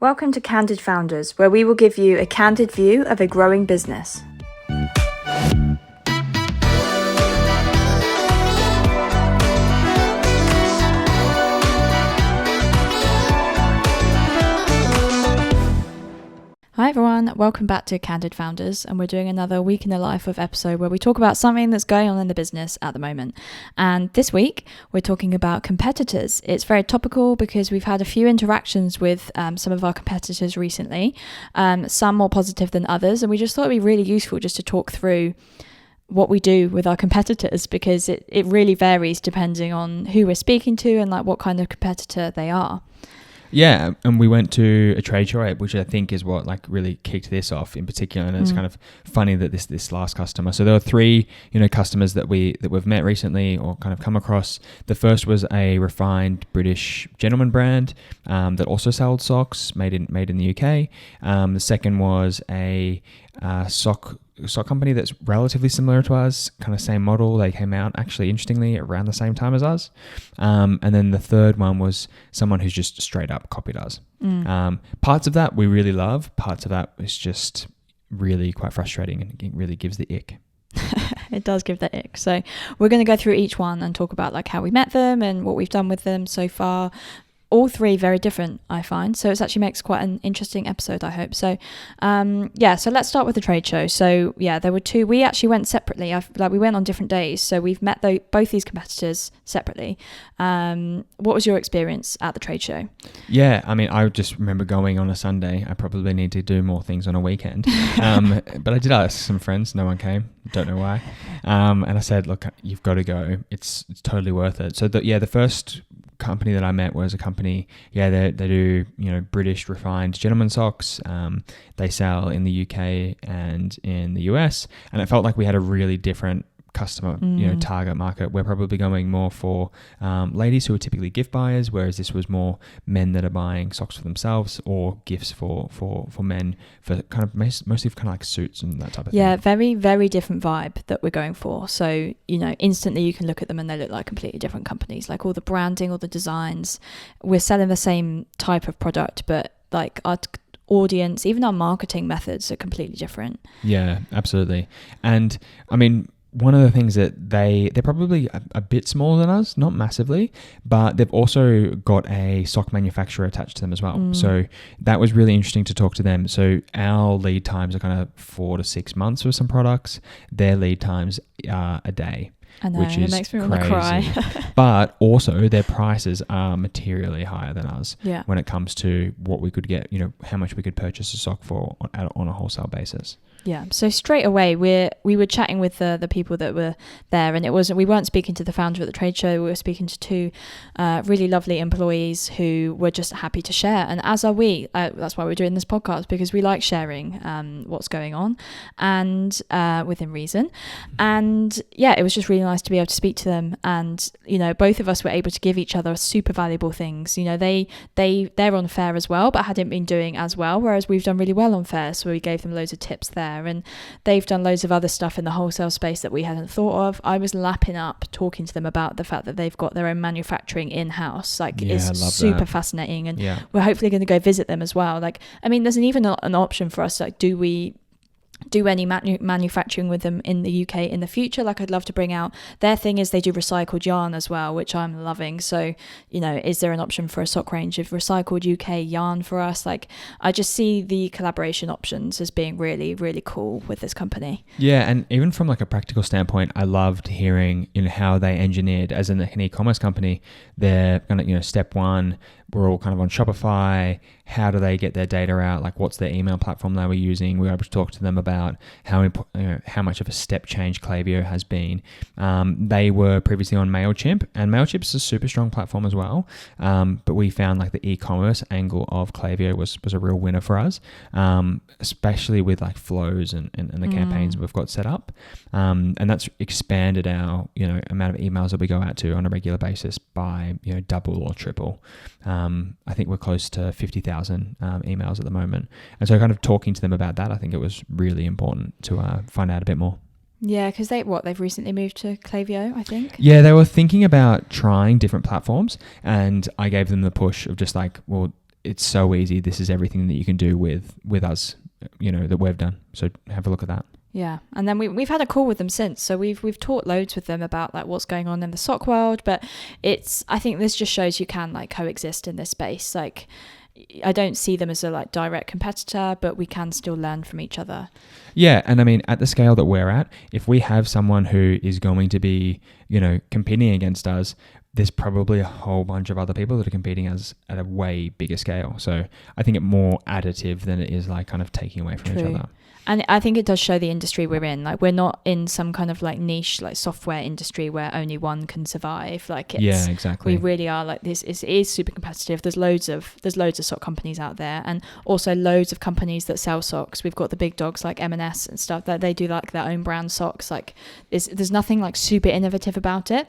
Welcome to Candid Founders, where we will give you a candid view of a growing business. Hi everyone, welcome back to Candid Founders, and we're doing another week in the life of episode where we talk about something that's going on in the business at the moment. And this week we're talking about competitors. It's very topical because we've had a few interactions with some of our competitors recently, some more positive than others, and we just thought it'd be really useful just to talk through what we do with our competitors, because it really varies depending on who we're speaking to and like what kind of competitor they are. Yeah, and we went to a trade show, which I think is what like really kicked this off in particular. And it's kind of funny that this last customer. So there were three, customers that we've met recently or kind of come across. The first was a refined British gentleman brand that also sold socks made in the UK. The second was a sock company that's relatively similar to us, kind of same model. They came out actually interestingly around the same time as us. And then the third one was someone who's just straight up copied us. Parts of that we really love. Parts of that is just really quite frustrating, and it really gives the ick. It does give the ick. So we're going to go through each one and talk about like how we met them and what we've done with them so far. All three very different, I find. So it actually makes quite an interesting episode, I hope. So, so let's start with the trade show. So, yeah, there were two. We actually went separately. We went on different days. So we've met both these competitors separately. What was your experience at the trade show? Yeah, I mean, I just remember going on a Sunday. I probably need to do more things on a weekend. But I did ask some friends. No one came. Don't know why. And I said, look, you've got to go. It's totally worth it. So, the first company that I met was a company, they do British refined gentleman socks. They sell in the UK and in the US, and it felt like we had a really different customer target market. We're probably going more for ladies who are typically gift buyers, whereas this was more men that are buying socks for themselves or gifts for men, for kind of mostly for kind of like suits and that type of thing. Yeah, very, very different vibe that we're going for. So, instantly you can look at them and they look like completely different companies, like all the branding, all the designs. We're selling the same type of product, but like our audience, even our marketing methods are completely different. Yeah, absolutely. And I mean, one of the things that they're probably a bit smaller than us, not massively, but they've also got a sock manufacturer attached to them as well. So that was really interesting to talk to them. So our lead times are kind of 4 to 6 months for some products. Their lead times are a day. I know, which is it makes me crazy. Want to cry. But also their prices are materially higher than us when it comes to what we could get, how much we could purchase a sock for on a wholesale basis. Yeah, so straight away we were chatting with the people that were there, and we weren't speaking to the founder at the trade show. We were speaking to two really lovely employees who were just happy to share, and as are we. That's why we're doing this podcast, because we like sharing what's going on, and within reason. And yeah, it was just really nice to be able to speak to them, and both of us were able to give each other super valuable things. They're on Fair as well, but hadn't been doing as well, whereas we've done really well on Fair, so we gave them loads of tips there. And they've done loads of other stuff in the wholesale space that we hadn't thought of. I was lapping up talking to them about the fact that they've got their own manufacturing in-house. It's super fascinating, and we're hopefully going to go visit them as well. There's even an option for us, do we do any manufacturing with them in the UK in the future? I'd love to bring out, their thing is they do recycled yarn as well, which I'm loving. So is there an option for a sock range of recycled UK yarn for us? I just see the collaboration options as being really, really cool with this company. Yeah, and even from a practical standpoint, I loved hearing how they engineered, as an e-commerce company, they're going to step one, we're all kind of on Shopify. How do they get their data out? What's their email platform they were using? We were able to talk to them about how much of a step change Klaviyo has been. They were previously on MailChimp, and MailChimp is a super strong platform as well. But we found the e-commerce angle of Klaviyo was a real winner for us, especially with flows and the campaigns we've got set up. And that's expanded our amount of emails that we go out to on a regular basis by double or triple. I think we're close to 50,000 emails at the moment. And so kind of talking to them about that, I think it was really important to find out a bit more. Yeah, because they've recently moved to Klaviyo, I think. Yeah, they were thinking about trying different platforms, and I gave them the push of just it's so easy. This is everything that you can do with us, that we've done. So have a look at that. Yeah, and then we've had a call with them since, so we've taught loads with them about like what's going on in the sock world. But I think this just shows you can like coexist in this space. Like, I don't see them as a like direct competitor, but we can still learn from each other. Yeah, and I mean, at the scale that we're at, if we have someone who is going to be, competing against us, there's probably a whole bunch of other people that are competing us at a way bigger scale. So I think it's more additive than it is like kind of taking away from each other. And I think it does show the industry we're in. Like, we're not in some kind of like niche like software industry where only one can survive. Like, yeah, exactly. We really are like this. It is super competitive. There's loads of sock companies out there, and also loads of companies that sell socks. We've got the big dogs like M&S and stuff that they do like their own brand socks. Like, there's nothing like super innovative about it.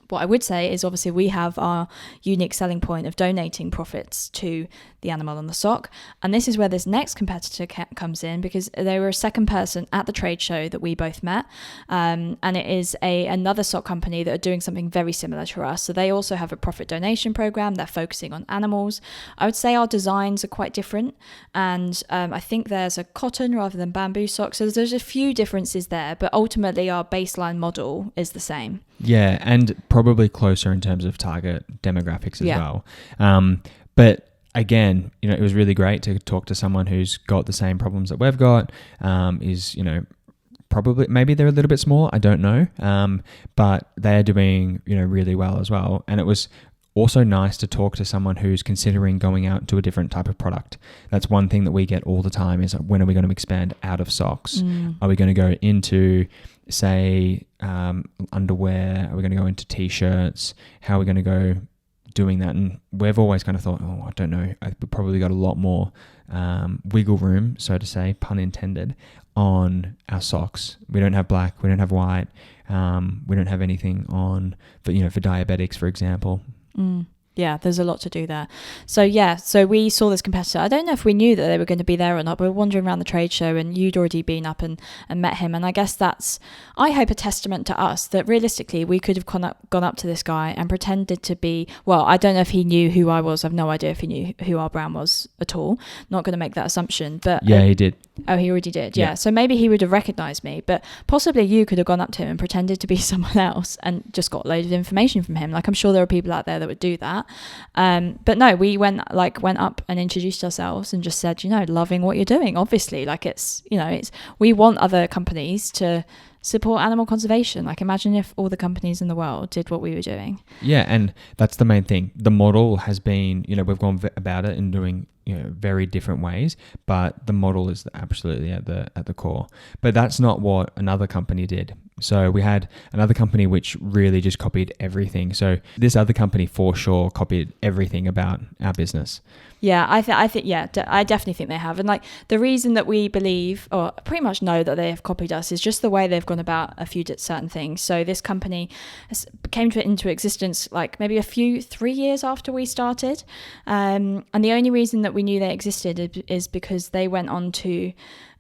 What I would say is obviously we have our unique selling point of donating profits to the animal on the sock. And this is where this next competitor comes in, because they were a second person at the trade show that we both met. And it is another sock company that are doing something very similar to us. So they also have a profit donation program. They're focusing on animals. I would say our designs are quite different. And I think there's a cotton rather than bamboo sock. So there's a few differences there, but ultimately our baseline model is the same. Yeah, and probably closer in terms of target demographics as well. But again, it was really great to talk to someone who's got the same problems that we've got, probably, maybe they're a little bit small, I don't know, but they're doing, really well as well. And it was also nice to talk to someone who's considering going out to a different type of product. That's one thing that we get all the time is, when are we going to expand out of socks? Are we going to go into, say, underwear? Are we going to go into t-shirts? How are we going to go doing that? And we've always kind of thought, I don't know, we've probably got a lot more wiggle room, so to say, pun intended, on our socks. We don't have black, we don't have white, we don't have anything on for diabetics, for example. Yeah, there's a lot to do there. So we saw this competitor. I don't know if we knew that they were going to be there or not, but we were wandering around the trade show and you'd already been up and met him. And I guess that's, I hope, a testament to us that realistically we could have gone up to this guy and pretended to be, well, I don't know if he knew who I was. I've no idea if he knew who our brand was at all. Not going to make that assumption. But yeah, he did. Oh, he already did. Yeah. So maybe he would have recognized me, but possibly you could have gone up to him and pretended to be someone else and just got loads of information from him. Like, I'm sure there are people out there that would do that. But no, we went up and introduced ourselves and just said, loving what you're doing. Obviously, like, it's we want other companies to support animal conservation. Like, imagine if all the companies in the world did what we were doing. Yeah, and that's the main thing. The model has been, we've gone about it in doing very different ways, but the model is absolutely at the core. But that's not what another company did. So we had another company which really just copied everything. So this other company for sure copied everything about our business. Yeah, I definitely think they have. And like, the reason that we believe, or pretty much know, that they have copied us is just the way they've gone about a few certain things. So this company came into existence like maybe 3 years after we started. And the only reason that we knew they existed is because they went on to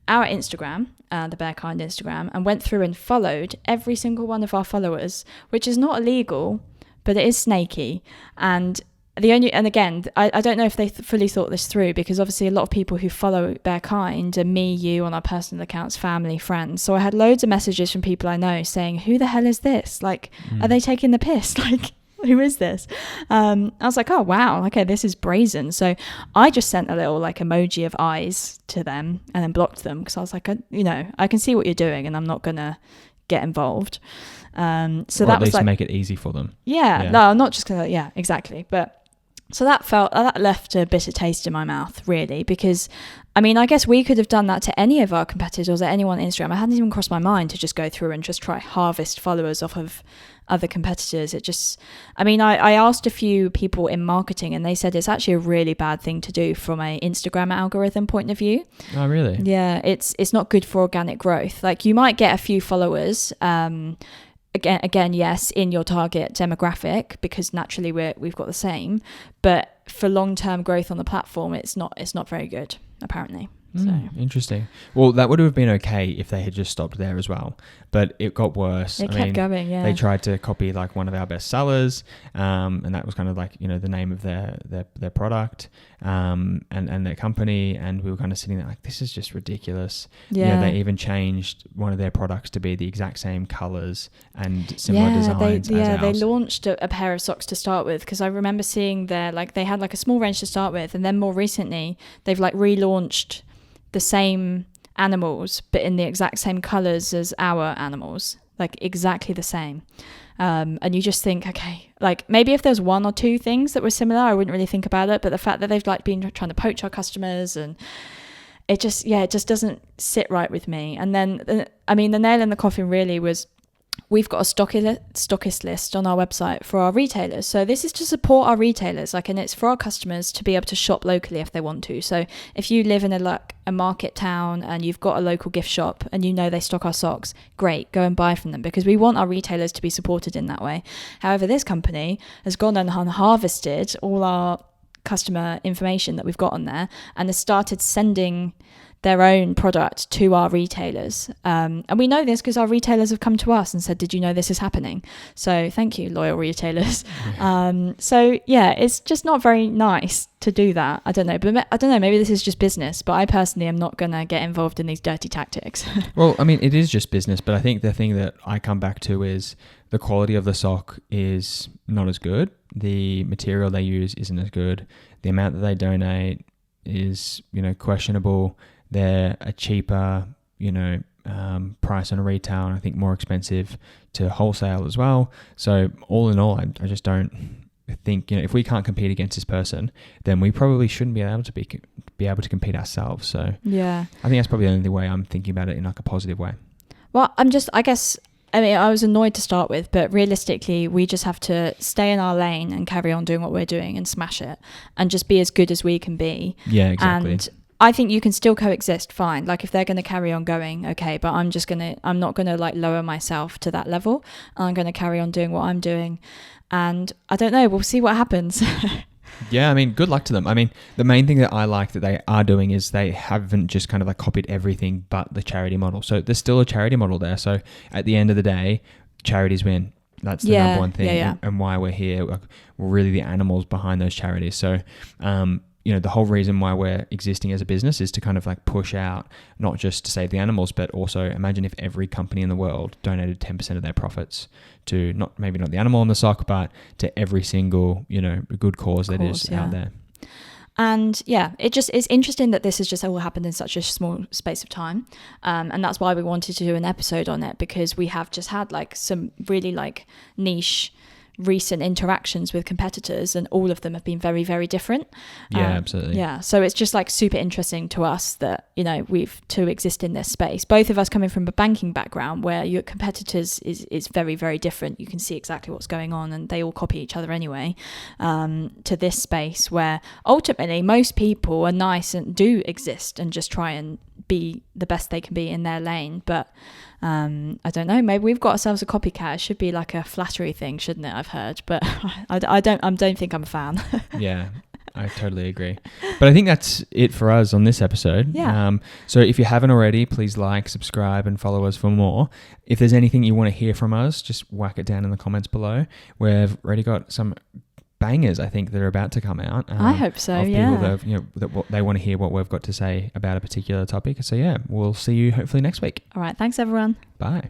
our Instagram, the Bear Kind Instagram, and went through and followed every single one of our followers, which is not illegal, but it is snaky. And again, I don't know if they fully thought this through, because obviously a lot of people who follow Bear Kind are me, you, on our personal accounts, family, friends. So I had loads of messages from people I know saying, who the hell is this? Like, are they taking the piss? Like, who is this? I was like, oh, wow, okay, this is brazen. So I just sent a little like emoji of eyes to them and then blocked them, because I was like, I can see what you're doing and I'm not going to get involved. So or that at was least like, make it easy for them. Yeah. No, I'm not just going to, yeah, exactly. But so that left a bitter taste in my mouth, really, because I mean, I guess we could have done that to any of our competitors or anyone on Instagram. I hadn't even crossed my mind to just go through and just try harvest followers off of other competitors. I asked a few people in marketing and they said it's actually a really bad thing to do from a Instagram algorithm point of view. Oh, really? Yeah, it's not good for organic growth. Like, you might get a few followers, Again, yes, in your target demographic, because naturally we've got the same, but for long-term growth on the platform, it's not very good. apparently. So Interesting. Well, that would have been okay if they had just stopped there as well, but it got worse. it kept going. Yeah, they tried to copy like one of our best sellers, and that was kind of like, you know, the name of their product, and their company, and we were kind of sitting there like, this is just ridiculous. Yeah, they even changed one of their products to be the exact same colors and similar designs. They launched a pair of socks to start with, because I remember seeing they had like a small range to start with, and then more recently they've like relaunched the same animals but in the exact same colors as our animals, like exactly the same. And you just think, okay, like maybe if there's one or two things that were similar, I wouldn't really think about it, but the fact that they've like been trying to poach our customers, and it just doesn't sit right with me. And then I mean, the nail in the coffin really was, we've got a stockist list on our website for our retailers. So this is to support our retailers, and it's for our customers to be able to shop locally if they want to. So if you live in a market town and you've got a local gift shop and you know they stock our socks, great, go and buy from them, because we want our retailers to be supported in that way. However, this company has gone and harvested all our customer information that we've got on there and has started sending their own product to our retailers. And we know this because our retailers have come to us and said, did you know this is happening? So thank you, loyal retailers. So yeah, it's just not very nice to do that. I don't know, maybe this is just business, but I personally am not going to get involved in these dirty tactics. Well, I mean, it is just business, but I think the thing that I come back to is the quality of the sock is not as good. The material they use isn't as good. The amount that they donate is, you know, questionable. They're a cheaper, you know, price on retail, and I think more expensive to wholesale as well. So all in all, I just don't think, you know, if we can't compete against this person, then we probably shouldn't be able to compete ourselves. So yeah, I think that's probably the only way I'm thinking about it in like a positive way. Well, I was annoyed to start with, but realistically, we just have to stay in our lane and carry on doing what we're doing and smash it and just be as good as we can be. Yeah, exactly. And I think you can still coexist fine. Like if they're going to carry on going, okay, but I'm not going to like lower myself to that level. I'm going to carry on doing what I'm doing. And I don't know, we'll see what happens. Yeah, I mean, good luck to them. I mean, the main thing that I like that they are doing is they haven't just kind of like copied everything but the charity model. So there's still a charity model there. So at the end of the day, charities win. That's the number one thing. And why we're here. We're really the animals behind those charities. So, you know, the whole reason why we're existing as a business is to kind of like push out, not just to save the animals, but also imagine if every company in the world donated 10% of their profits to maybe not the animal in the sock, but to every single, you know, good cause that is out there. And yeah, it's interesting that this has just all happened in such a small space of time. And that's why we wanted to do an episode on it, because we have just had like some really like niche recent interactions with competitors, and all of them have been very, very different. Absolutely. Yeah, so it's just like super interesting to us that, you know, we've to exist in this space, both of us coming from a banking background where your competitors is very, very different. You can see exactly what's going on and they all copy each other anyway, to this space where ultimately most people are nice and do exist and just try and be the best they can be in their lane. But I don't know, maybe we've got ourselves a copycat. It should be like a flattery thing, shouldn't it? I've heard, but I don't think I'm a fan. Yeah, I totally agree. But I think that's it for us on this episode. Yeah. So if you haven't already, please like, subscribe, and follow us for more. If there's anything you want to hear from us, just whack it down in the comments below. We've already got some bangers, I think, that are about to come out. I hope so. Of yeah. people that, you know, that they want to hear what we've got to say about a particular topic. So yeah, we'll see you hopefully next week. All right. Thanks, everyone. Bye.